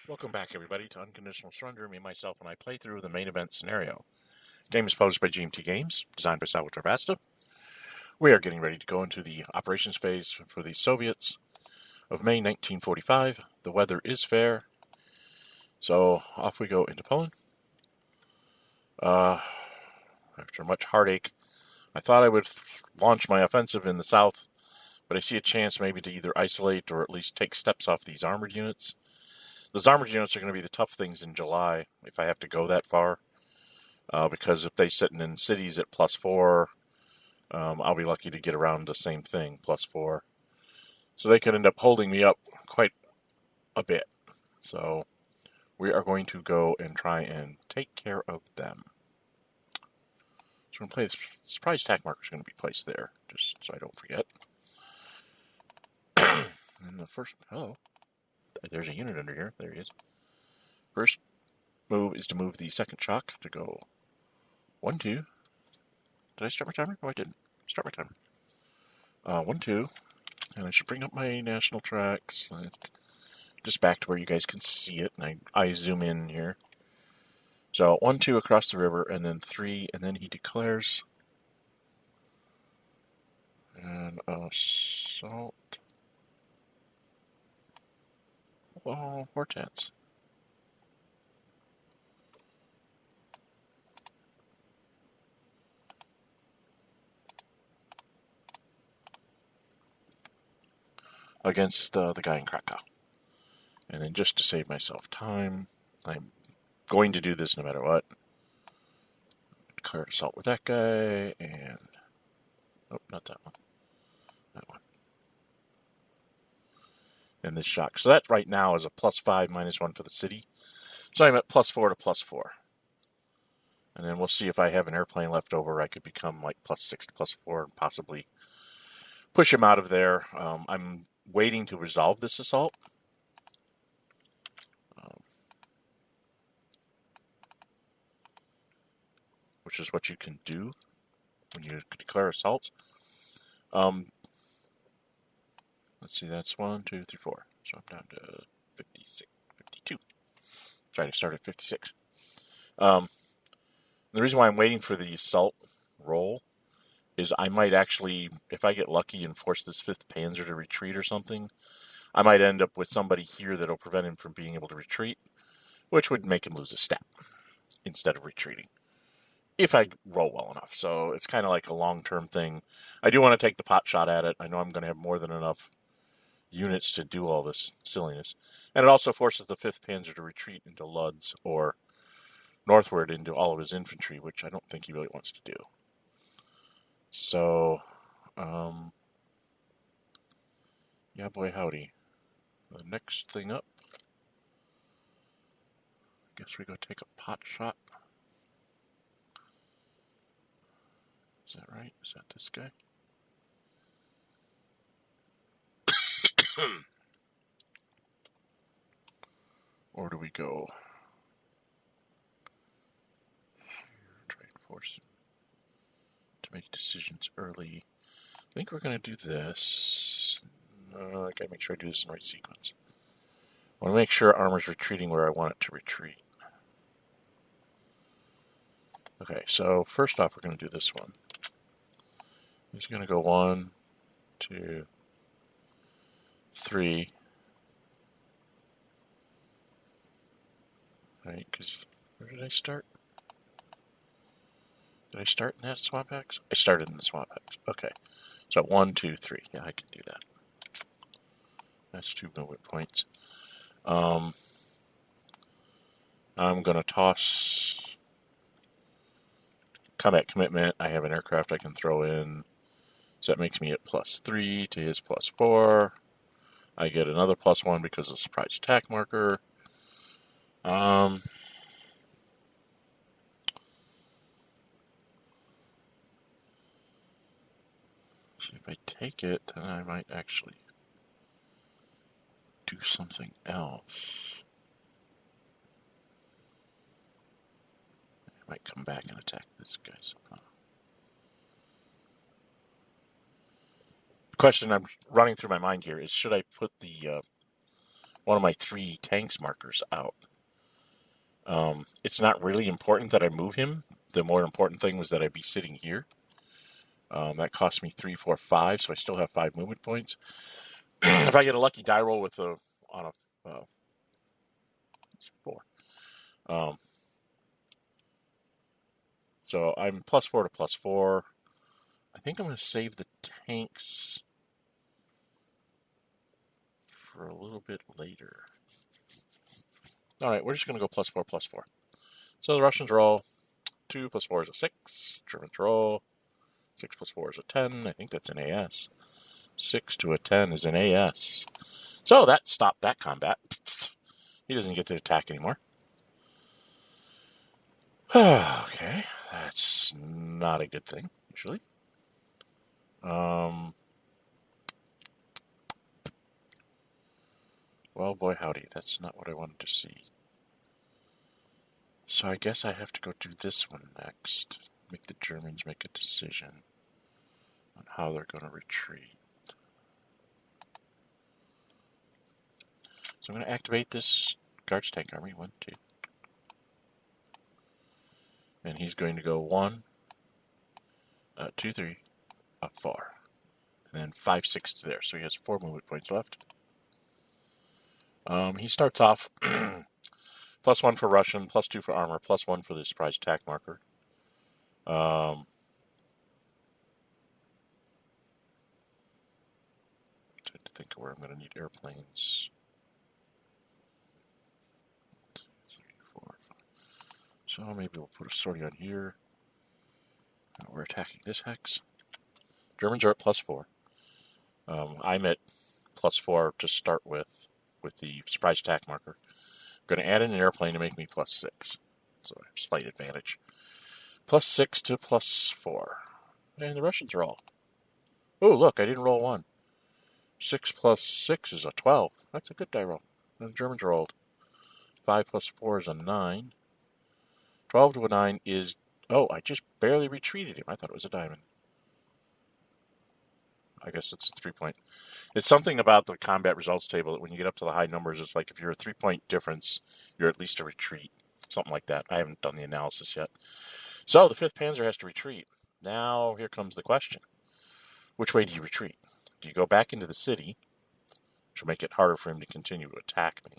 Welcome back, everybody, to Unconditional Surrender. Me, myself, and I play through the main event scenario. Game is published by GMT Games, designed by Salvatore Vasta. We are getting ready to go into the operations phase for the Soviets of May 1945. The weather is fair, so off we go into Poland. After much heartache, I thought I would launch my offensive in the south, but I see a chance maybe to either isolate or at least take steps off these armored units. Those armored units are going to be the tough things in July, if I have to go that far. Because if they're sitting in cities at +4, I'll be lucky to get around the same thing, +4. So they could end up holding me up quite a bit. So we are going to go and try and take care of them. So I'm going to play this surprise attack marker is going to be placed there, just so I don't forget. And the first, there's a unit under here. There he is. First move is to move the second shock to go 1, 2. Did I start my timer? No, I didn't. Start my timer. 1, 2. And I should bring up my national tracks. Just back to where you guys can see it. And I zoom in here. So 1, 2 across the river, and then 3, and then he declares an assault. Well, Hortense. Against the guy in Krakow. And then just to save myself time, I'm going to do this no matter what. Declare assault with that guy, and... Oh, not that one. That one. And this shock. So that right now is a +5, -1 for the city. So I'm at +4 to +4. And then we'll see if I have an airplane left over. I could become like +6 to +4 and possibly push him out of there. I'm waiting to resolve this assault. Which is what you can do when you declare assaults. Let's see, that's 1, 2, 3, 4. So I'm down to 56, 52. Trying to start at 56. The reason why I'm waiting for the assault roll is I might actually, if I get lucky and force this 5th Panzer to retreat or something, I might end up with somebody here that'll prevent him from being able to retreat, which would make him lose a step instead of retreating, if I roll well enough. So it's kind of like a long-term thing. I do want to take the pot shot at it. I know I'm going to have more than enough units to do all this silliness. And it also forces the 5th Panzer to retreat into Lodz or northward into all of his infantry, which I don't think he really wants to do. So, yeah, boy, howdy. The next thing up, I guess we go take a pot shot. Is that right? Is that this guy? Or do we go try and force him to make decisions early? I think we're going to do this. I gotta make sure I do this in the right sequence. I want to make sure armor's retreating where I want it to retreat. Okay, so first off, we're going to do this one. He's going to go 1, 2, 3. Right, because where did I start? Did I start in that swap axe? I started in the swap axe. Okay, so 1, 2, 3. Yeah, I can do that. That's 2 movement points. I'm going to toss combat commitment. I have an aircraft I can throw in. So that makes me at +3 to his +4. I get another +1 because of surprise attack marker. So if I take it, then I might actually do something else. I might come back and attack this guy somehow. The question I'm running through my mind here is, should I put the one of my 3 tanks markers out. It's not really important that I move him. The more important thing was that I be sitting here. That cost me 3, 4, 5, so I still have 5 movement points. If I get a lucky die roll with a 4. So I'm +4 to +4. I think I'm going to save the tanks for a little bit later. All right, we're just going to go +4, +4. So the Russians roll 2 + 4 is a 6. Germans roll 6 + 4 is a 10. I think that's an AS. 6 to a 10 is an AS. So that stopped that combat. He doesn't get to attack anymore. Okay, that's not a good thing, usually. Well, boy, howdy, that's not what I wanted to see. So I guess I have to go do this one next. Make the Germans make a decision on how they're going to retreat. So I'm going to activate this Guards Tank Army. 1, 2. And he's going to go 1, 2, 3, 4. And then 5, 6 to there. So he has 4 movement points left. He starts off +1 for Russian, +2 for armor, +1 for the surprise attack marker. Trying to think of where I'm going to need airplanes. 1, 2, 3, 4, 5. So maybe we'll put a sortie on here. We're attacking this hex. Germans are at +4. I'm at +4 to start with the surprise attack marker. I'm going to add in an airplane to make me +6. So I have slight advantage. +6 to +4. And the Russians are all. Oh, look, I didn't roll 1. 6 + 6 is a 12. That's a good die roll. And the Germans rolled. 5 + 4 is a 9. 12 to a 9 is... Oh, I just barely retreated him. I thought it was a diamond. I guess it's a 3-point. It's something about the combat results table that when you get up to the high numbers, it's like if you're a 3-point difference, you're at least a retreat. Something like that. I haven't done the analysis yet. So the 5th Panzer has to retreat. Now here comes the question. Which way do you retreat? Do you go back into the city, which will make it harder for him to continue to attack me?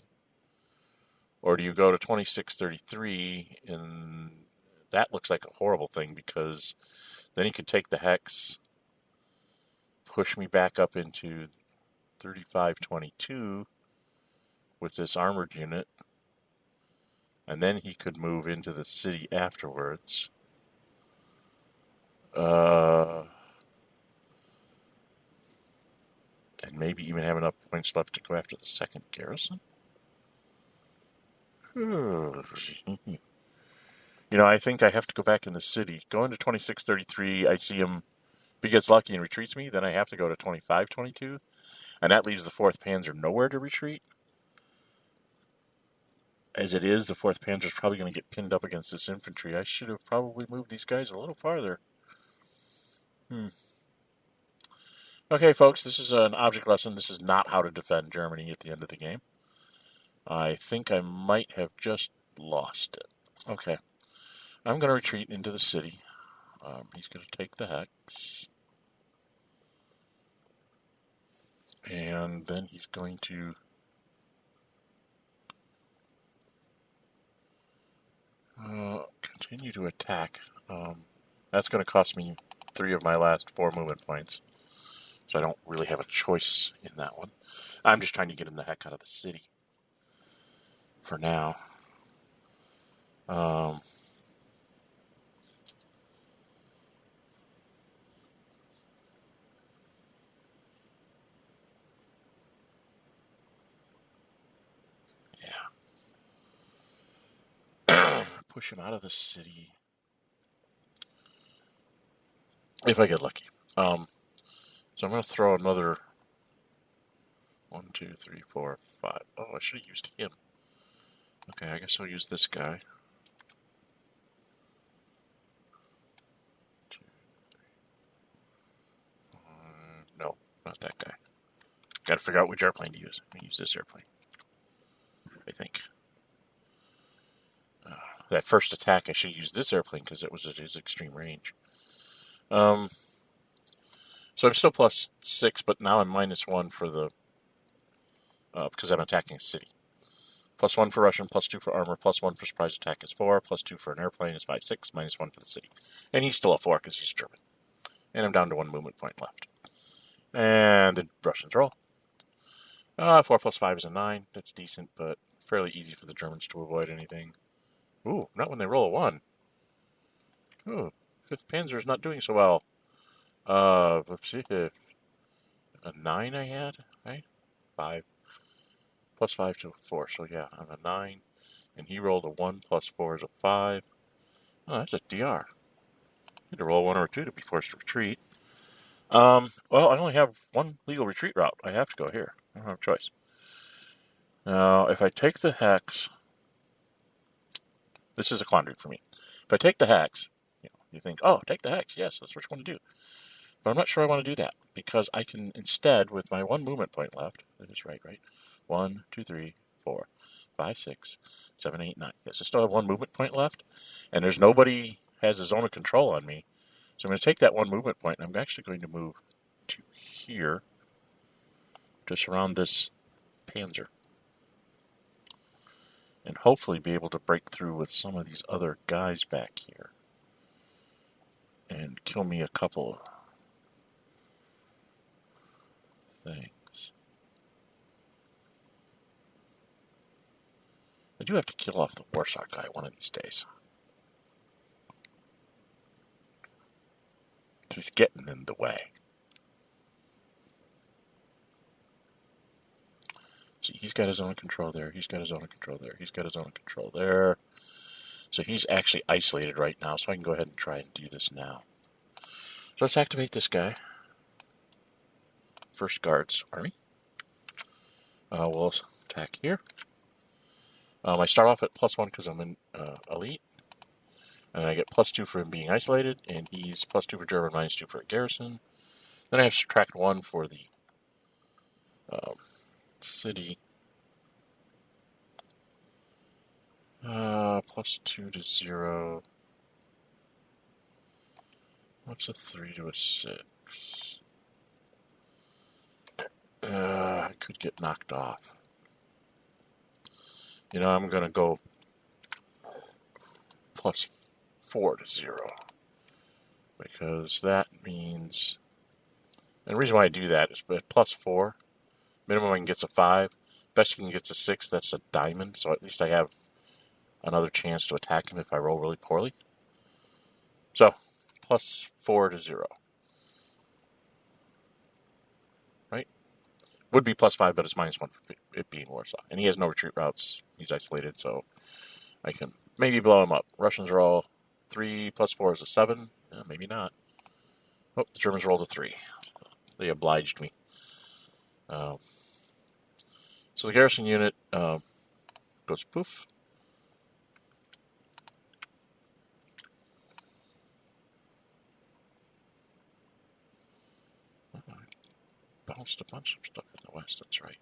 Or do you go to 2633, and that looks like a horrible thing because then he could take the hex, push me back up into 3522 with this armored unit, and then he could move into the city afterwards. And maybe even have enough points left to go after the 2nd garrison. I think I have to go back in the city. Going to 2633, I see him. If he gets lucky and retreats me, then I have to go to 2522. And that leaves the 4th Panzer nowhere to retreat. As it is, the 4th Panzer is probably going to get pinned up against this infantry. I should have probably moved these guys a little farther. Okay, folks, this is an object lesson. This is not how to defend Germany at the end of the game. I think I might have just lost it. Okay. I'm going to retreat into the city. He's going to take the hex. And then he's going to... continue to attack. That's going to cost me 3 of my last 4 movement points. So I don't really have a choice in that one. I'm just trying to get him the heck out of the city. For now. Push him out of the city. If I get lucky. So I'm going to throw another 1, 2, 3, 4, 5. Oh, I should have used him. Okay, I guess I'll use this guy. 2, 3, 4. No, not that guy. Got to figure out which airplane to use. I'm going to use this airplane. I think. That first attack, I should use this airplane because it was at his extreme range. So I'm still +6, but now I'm -1 for the because I'm attacking a city. +1 for Russian, +2 for armor, +1 for surprise attack is 4, +2 for an airplane is 5/6, -1 for the city. And he's still a 4 because he's German. And I'm down to 1 movement point left. And the Russians roll. 4 + 5 is a 9. That's decent, but fairly easy for the Germans to avoid anything. Ooh, not when they roll a 1. Ooh, 5th Panzer is not doing so well. Let's see if a 9 I had, right? 5. +5 to 4, so yeah, I'm a 9. And he rolled a 1 + 4 is a 5. Oh, that's a DR. I had to roll 1 or a 2 to be forced to retreat. Well, I only have 1 legal retreat route. I have to go here. I don't have a choice. Now, if I take the hex, this is a quandary for me. If I take the hex, you think, oh, take the hex. Yes, that's what you want to do. But I'm not sure I want to do that because I can instead, with my 1 movement point left, that is right? 1, 2, 3, 4, 5, 6, 7, 8, 9. Yes, I still have 1 movement point left, and there's nobody has a zone of control on me. So I'm going to take that 1 movement point, and I'm actually going to move to here to surround this Panzer. And hopefully be able to break through with some of these other guys back here. And kill me a couple things. I do have to kill off the Warsaw guy one of these days. He's getting in the way. See, he's got his own control there. He's got his own control there. He's got his own control there. So he's actually isolated right now, so I can go ahead and try and do this now. So let's activate this guy. First Guards Army. We'll attack here. I start off at +1 because I'm in elite. And I get +2 for him being isolated, and he's +2 for German, -2 for a garrison. Then I have to subtract 1 for the city. +2 to 0. What's a 3 to a 6? I could get knocked off. I'm going to go +4 to 0. Because that means... And the reason why I do that is at +4, minimum I can get a 5. Best you can get a 6, that's a diamond. So at least I have another chance to attack him if I roll really poorly. So, +4 to 0. Right? Would be +5, but it's -1 for it being Warsaw. And he has no retreat routes. He's isolated, so I can maybe blow him up. Russians roll 3 + 4 is a 7. Maybe not. Oh, the Germans rolled a 3. They obliged me. So the garrison unit goes poof. Bounced a bunch of stuff in the west, that's right.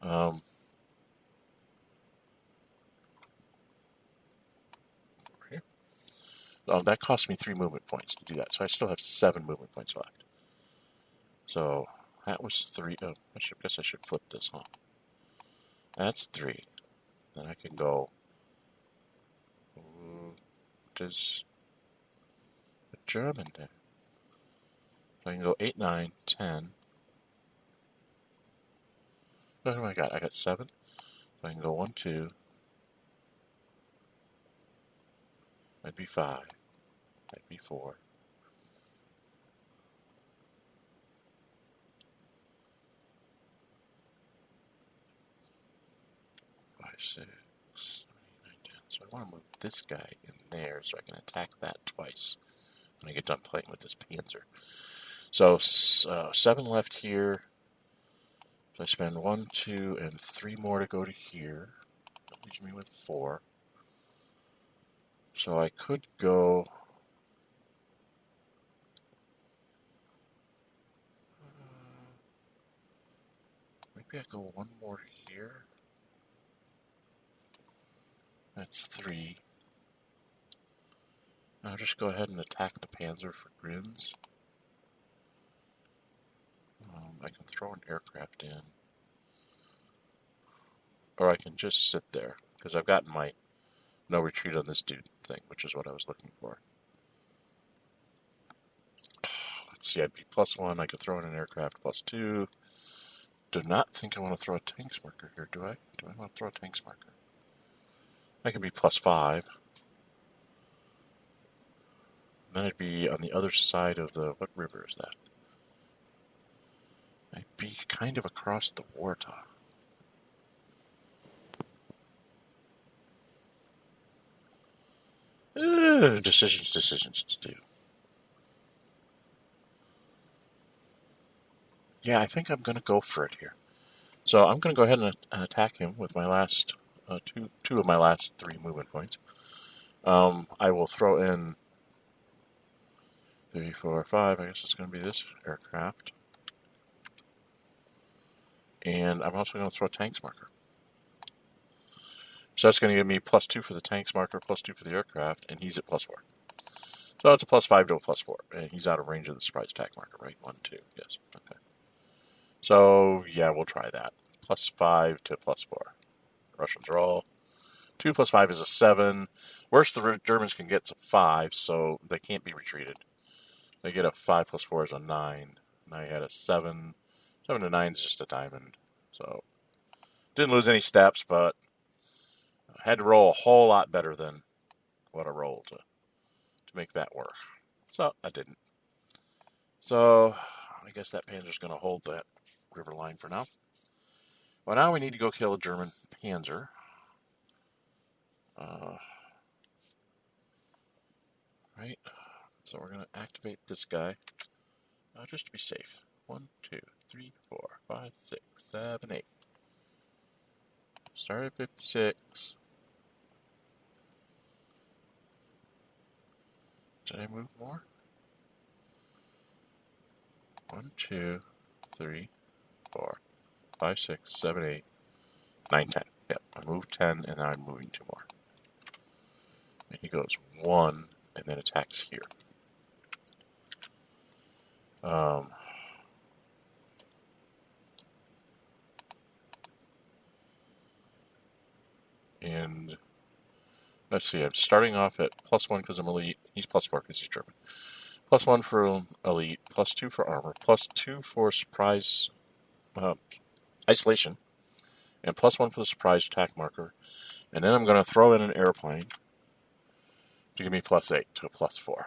Over here. That cost me 3 movement points to do that, so I still have 7 movement points left. So that was 3. Oh, I guess I should flip this, huh? That's 3. Then I can go. Does a German there? So I can go 8, 9, 10. What do I got? I got 7. So I can go 1, 2. That'd be 5. That'd be 4. 5, 6, 7, 8, 9, 10. So I want to move this guy in there so I can attack that twice when I get done playing with this Panzer. So 7 left here. So I spend 1, 2, and 3 more to go to here. That leaves me with 4. So I could go... maybe I go 1 more here. That's 3. I'll just go ahead and attack the Panzer for grins. I can throw an aircraft in. Or I can just sit there, because I've gotten my no retreat on this dude thing, which is what I was looking for. Let's see, I'd be +1. I could throw in an aircraft +2. Do not think I want to throw a tanks marker here, do I? Do I want to throw a tanks marker? I could be +5. Then I'd be on the other side of the... What river is that? I'd be kind of across the Warta. Decisions to do. Yeah, I think I'm going to go for it here. So I'm going to go ahead and attack him with my last two of my last 3 movement points. I will throw in 3, 4, 5. I guess it's going to be this aircraft. And I'm also going to throw a tanks marker. So that's going to give me +2 for the tanks marker, +2 for the aircraft, and he's at +4. So it's a +5 to a +4, and he's out of range of the surprise attack marker, right? 1, 2, yes. Okay. So, yeah, we'll try that. +5 to +4. Russians roll. 2 + 5 is a 7. Worst the Germans can get is a 5, so they can't be retreated. They get a 5 + 4 is a 9. And I had a 7. 7 to 9 is just a diamond. So, didn't lose any steps, but I had to roll a whole lot better than what I rolled to make that work. So, I didn't. So, I guess that Panzer's going to hold that river line for now. Well, now we need to go kill a German Panzer. Right? So we're going to activate this guy just to be safe. 1, 2, 3, 4, 5, 6, 7, 8. Start at 56. Did I move more? 1, 2, 3, 4, 5, 6, 7, 8, 9, 10. Yep, I moved 10 and now I'm moving 2 more. And he goes 1 and then attacks here. And let's see, I'm starting off at +1 because I'm elite. He's +4 because he's German. +1 for elite, +2 for armor, +2 for surprise isolation, and +1 for the surprise attack marker. And then I'm going to throw in an airplane to give me +8 to a +4.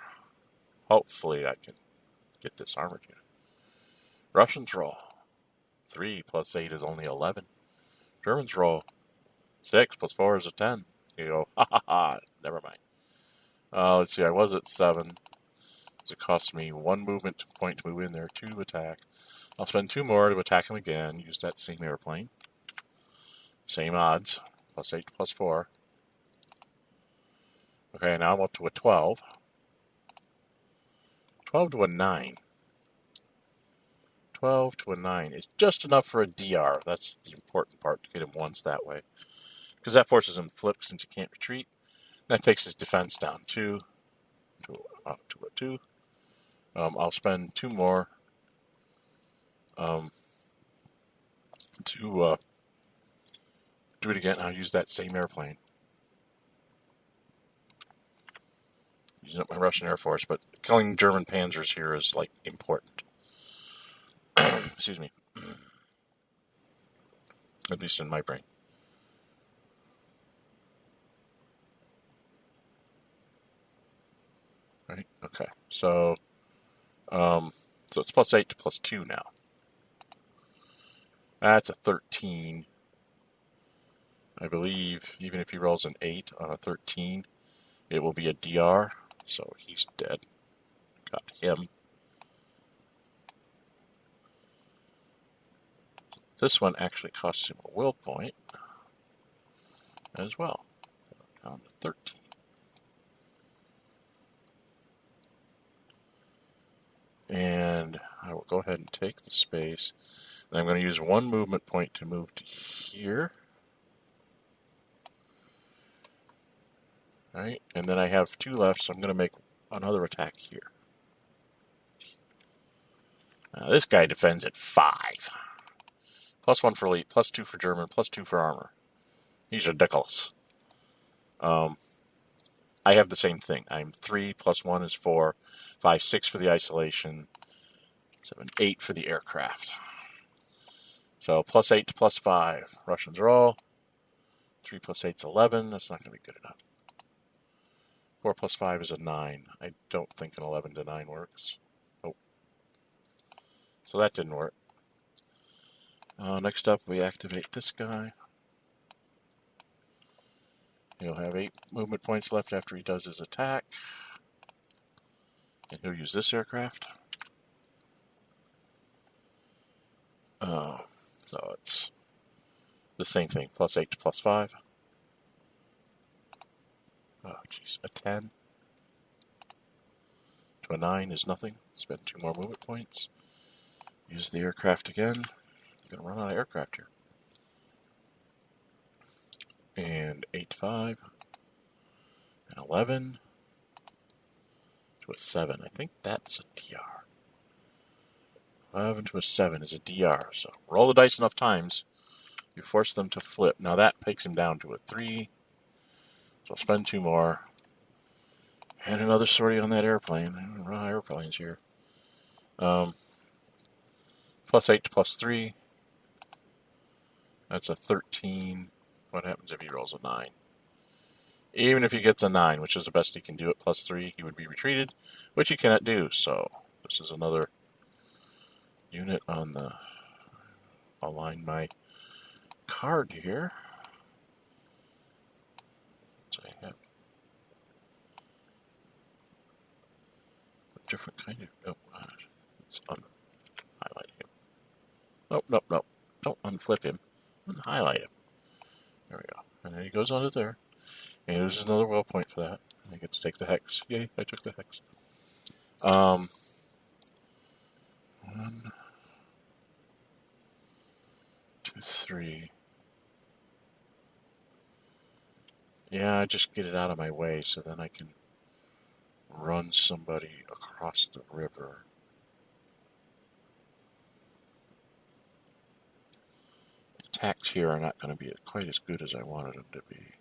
Hopefully I can get this armored unit. Russians roll 3 + 8 is only 11. Germans roll 6 + 4 is a 10. You go, ha ha ha, never mind. Let's see, I was at 7. So it cost me 1 movement point to move in there, 2 to attack. I'll spend 2 more to attack him again, use that same airplane. Same odds, +8 to +4. Okay, now I'm up to a 12. 12 to a 9. 12 to a 9 is just enough for a DR. That's the important part, to get him once that way. Because that forces him to flip since he can't retreat. That takes his defense down 2 to a 2. I'll spend 2 more to do it again. I'll use that same airplane. Using up my Russian Air Force, but killing German panzers here is, like, important. Excuse me. At least in my brain. Right? Okay. So it's +8 to +2 now. That's a 13. I believe even if he rolls an 8 on a 13, it will be a DR. So he's dead. Got him. This one actually costs him a will point as well. Down to 13. And I will go ahead and take the space. And I'm going to use 1 movement point to move to here. Alright, and then I have 2 left, so I'm going to make another attack here. Now, this guy defends at 5. +1 for elite, +2 for German, +2 for armor. He's ridiculous. I have the same thing. I'm 3, +1 is 4, 5, 6 for the isolation, 7, 8 for the aircraft. So +8 to +5. Russians roll. 3 + 8 is 11. That's not going to be good enough. 4 + 5 is a 9. I don't think an 11 to 9 works. Nope. So that didn't work. Next up, we activate this guy. He'll have 8 movement points left after he does his attack. And he'll use this aircraft. So it's the same thing. +8 to +5. Oh, jeez. A 10 to a 9 is nothing. Spend 2 more movement points. Use the aircraft again. I'm going to run out of aircraft here. And 8 to 5. And 11 to a 7. I think that's a DR. 11 to a 7 is a DR. So roll the dice enough times, you force them to flip. Now that takes him down to a 3. So I'll spend 2 more. And another sortie on that airplane. I don't run out of airplanes here. +8 to +3. That's a 13. What happens if he rolls a 9? Even if he gets a 9, which is the best he can do at +3, he would be retreated, which he cannot do. So this is another unit on the... I'll line my card here. So I have a different kind of... Oh, let's highlight him. Nope, nope, nope. Don't unflip him. Unhighlight him. There we go. And then he goes on to there. And there's another well point for that. I get to take the hex. Yay, I took the hex. 1, 2, 3. Yeah, I just get it out of my way so then I can run somebody across the river. Attacks here are not going to be quite as good as I wanted them to be.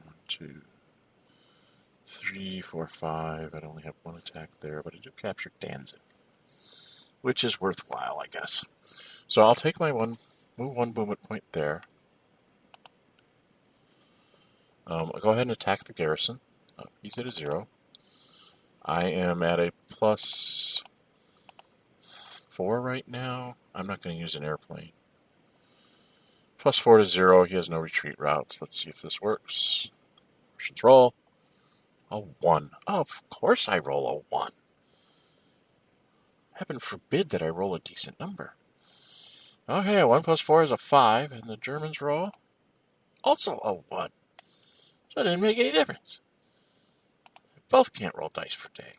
1, 2, 3, 4, 5. I'd only have 1 attack there, but I do capture Danzig, which is worthwhile, I guess. So I'll take my move 1 movement point there. I'll go ahead and attack the garrison. He's at a 0. I am at a +4 right now. I'm not going to use an airplane. +4 to 0. He has no retreat routes. Let's see if this works. Russians roll. A 1. Oh, of course I roll a 1. Heaven forbid that I roll a decent number. Okay, 1 + 4 is a 5, and the Germans roll also a 1. So it didn't make any difference. Both can't roll dice for dang.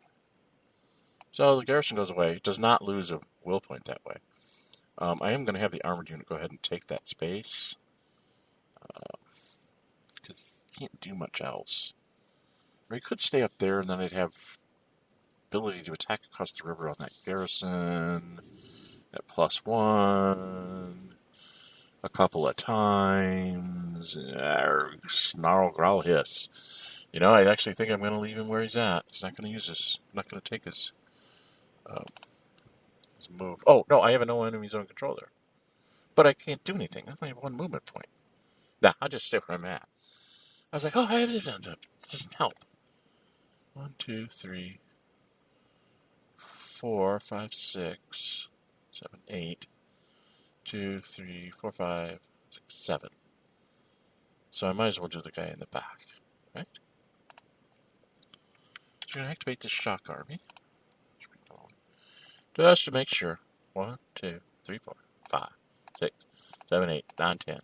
So the garrison goes away. It does not lose a will point that way. I am going to have the armored unit go ahead and take that space. Because he can't do much else. Or he could stay up there and then I'd have ability to attack across the river on that garrison. At +1. A couple of times. Snarl, growl, hiss. You know, I actually think I'm going to leave him where he's at. He's not going to use his... I'm not going to take his move. Oh, no, I have no enemy zone control there. But I can't do anything. I only have 1 movement point. Nah, I'll just stay where I'm at. I was like, oh, I have it doesn't help. 1, 2, 3, 4, 5, 6, 7, 8. 2, 3, 4, 5, 6, 7. So I might as well do the guy in the back, right? So you're going to activate this shock army. Just to make sure. 1, 2, 3, 4, 5, 6, 7, 8, 9, 10,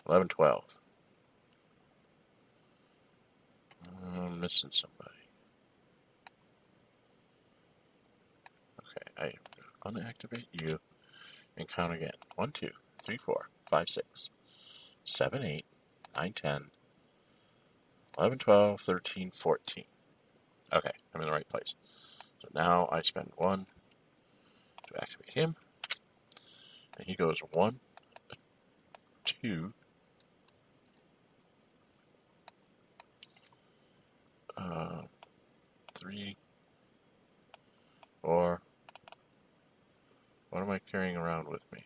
11, 12. I'm missing somebody. Okay, I'm going to unactivate you and count again. 1, 2, 3, 4, 5, 6, 7, 8, 9, 10, 11, 12, 13, 14. Okay, I'm in the right place. So now I spend 1 to activate him. And he goes 1, 2, 3, 4. What am I carrying around with me?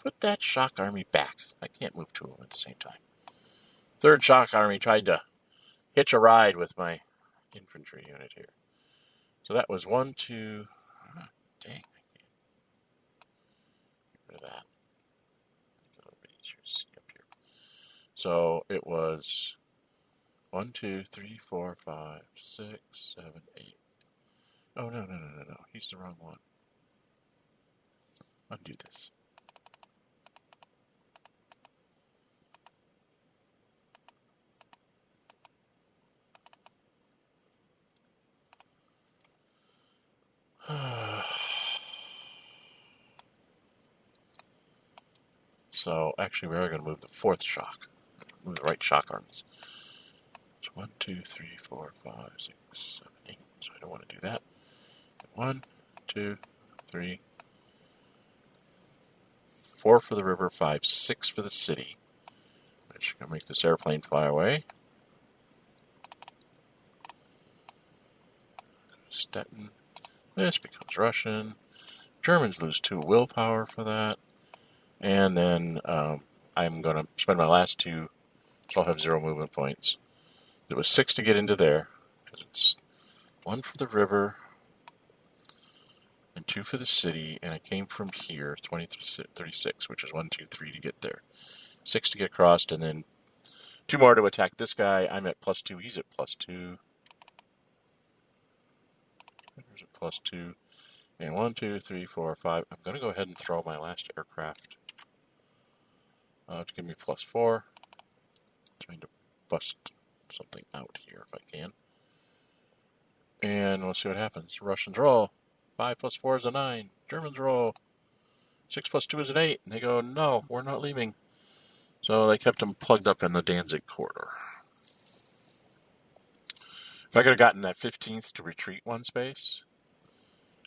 Put that shock army back. I can't move 2 of them at the same time. Third shock army tried to hitch a ride with my infantry unit here. So that was 1, 2. Dang, I can't get rid of that. Make it a little bit easier to see up here. So it was 1, 2, 3, 4, 5, 6, 7, 8. Oh, no. He's the wrong one. Undo this. So, actually, we are going to move the 4th shock. Move the right shock arms. So 1, 2, 3, 4, 5, 6, 7, 8. So I don't want to do that. 1, 2, 3, 4 for the river, 5, 6 for the city. Which is going to make this airplane fly away. Stettin. This becomes Russian. Germans lose 2 willpower for that. And then I'm going to spend my last 2, so I'll have 0 movement points. It was 6 to get into there, because it's 1 for the river, and 2 for the city, and I came from here, 36, which is 1, 2, 3 to get there. 6 to get across, and then 2 more to attack this guy. I'm at +2, he's at +2. There's a +2. And 1, 2, 3, 4, 5. I'm going to go ahead and throw my last aircraft to give me +4. Trying to bust something out here if I can. And let's see what happens. Russians roll. 5 + 4 is a 9. Germans roll. 6 + 2 is an 8. And they go, no, we're not leaving. So they kept them plugged up in the Danzig corridor. If I could have gotten that 15th to retreat 1 space,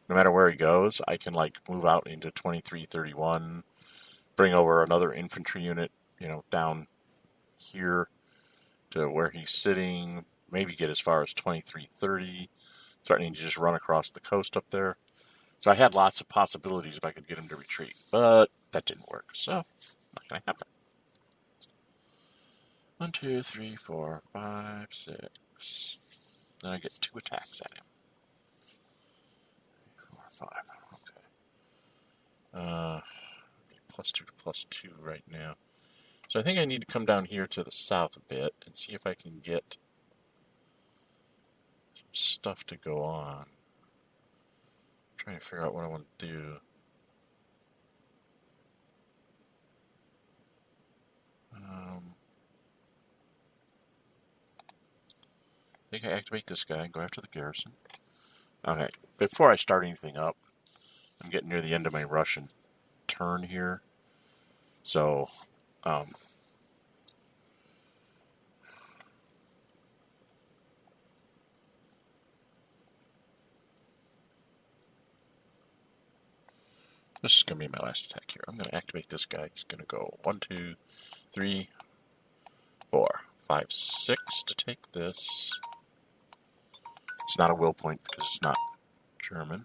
no matter where he goes, I can move out into 2331, bring over another infantry unit, down here to where he's sitting, maybe get as far as 2330, starting to just run across the coast up there. So I had lots of possibilities if I could get him to retreat, but that didn't work, so not going to happen. 1, 2, 3, 4, 5, 6. Then I get 2 attacks at him. 4, 5. Okay. +2 to +2 right now. So I think I need to come down here to the south a bit and see if I can get some stuff to go on. I'm trying to figure out what I want to do. I think I activate this guy and go after the garrison. Okay, before I start anything up, I'm getting near the end of my Russian turn here. So, this is going to be my last attack here. I'm going to activate this guy. He's going to go 1, 2, 3, 4, 5, 6 to take this. It's not a will point because it's not German.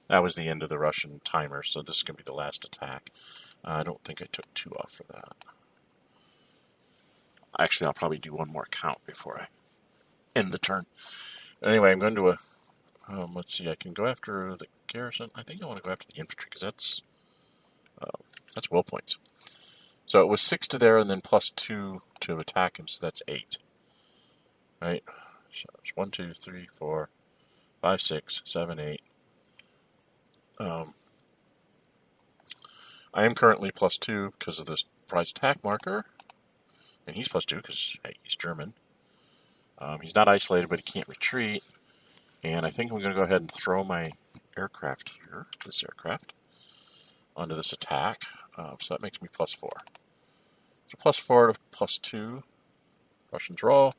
That was the end of the Russian timer, so this is going to be the last attack. I don't think I took 2 off for that. Actually, I'll probably do 1 more count before I end the turn. Anyway, I'm going to let's see, I can go after the garrison. I think I want to go after the infantry because that's will points. So it was 6 to there and then +2 to attack him, so that's 8. Right? So it's 1, 2, 3, 4, 5, 6, 7, 8. I am currently +2 because of this prize attack marker. And he's +2 because, hey, he's German. He's not isolated, but he can't retreat. And I think I'm going to go ahead and throw my aircraft here, this aircraft, onto this attack. So that makes me +4. So +4 to +2. Russians roll.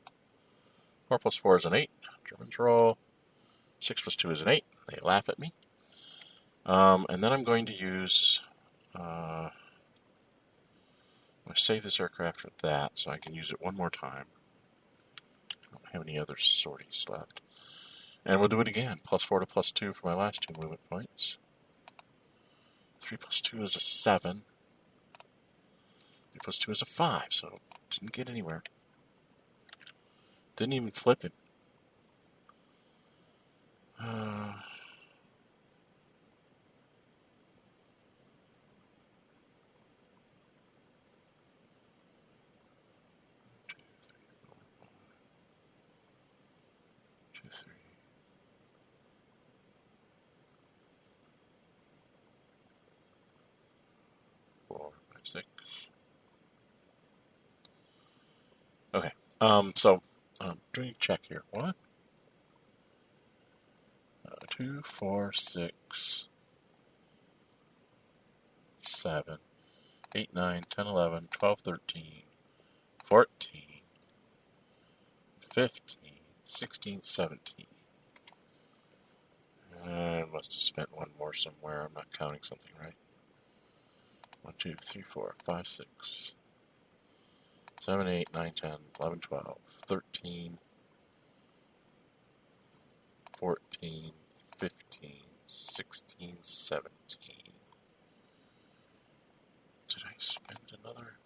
4 + 4 is an 8. Germans roll. 6 + 2 is an 8. They laugh at me. And then I'm going to use... I'm going to save this aircraft for that so I can use it one more time. I don't have any other sorties left. And we'll do it again. +4 to +2 for my last 2 movement points. 3 + 2 is a 7. 3 + 2 is a 5, so didn't get anywhere. Didn't even flip him. 2, 3, 4, 5, 6. Okay. So I'm doing a check here. 1, 2, 4, 6, 7, 8, 9, 10, 11, 12, 13, 14, 15, 16, 17. I must have spent one more somewhere. I'm not counting something right. 1, 2, 3, 4, 5, 6, 7, 8, 9, 10, 11, 12, 13, 14, 15, 16, 17. Did I spend another?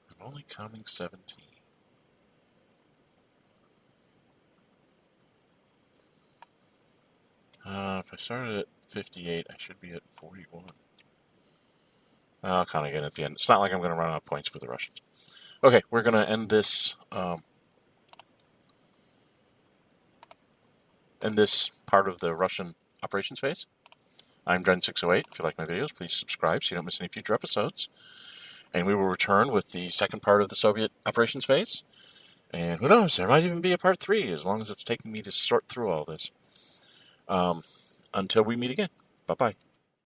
I'm only counting 17. If I started at 58, I should be at 41. I'll count again at the end. It's not like I'm going to run out of points for the Russians. Okay, we're going to end this part of the Russian operations phase. I'm Dren608. If you like my videos, please subscribe so you don't miss any future episodes. And we will return with the second part of the Soviet operations phase. And who knows, there might even be a part 3 as long as it's taking me to sort through all this. Until we meet again. Bye-bye.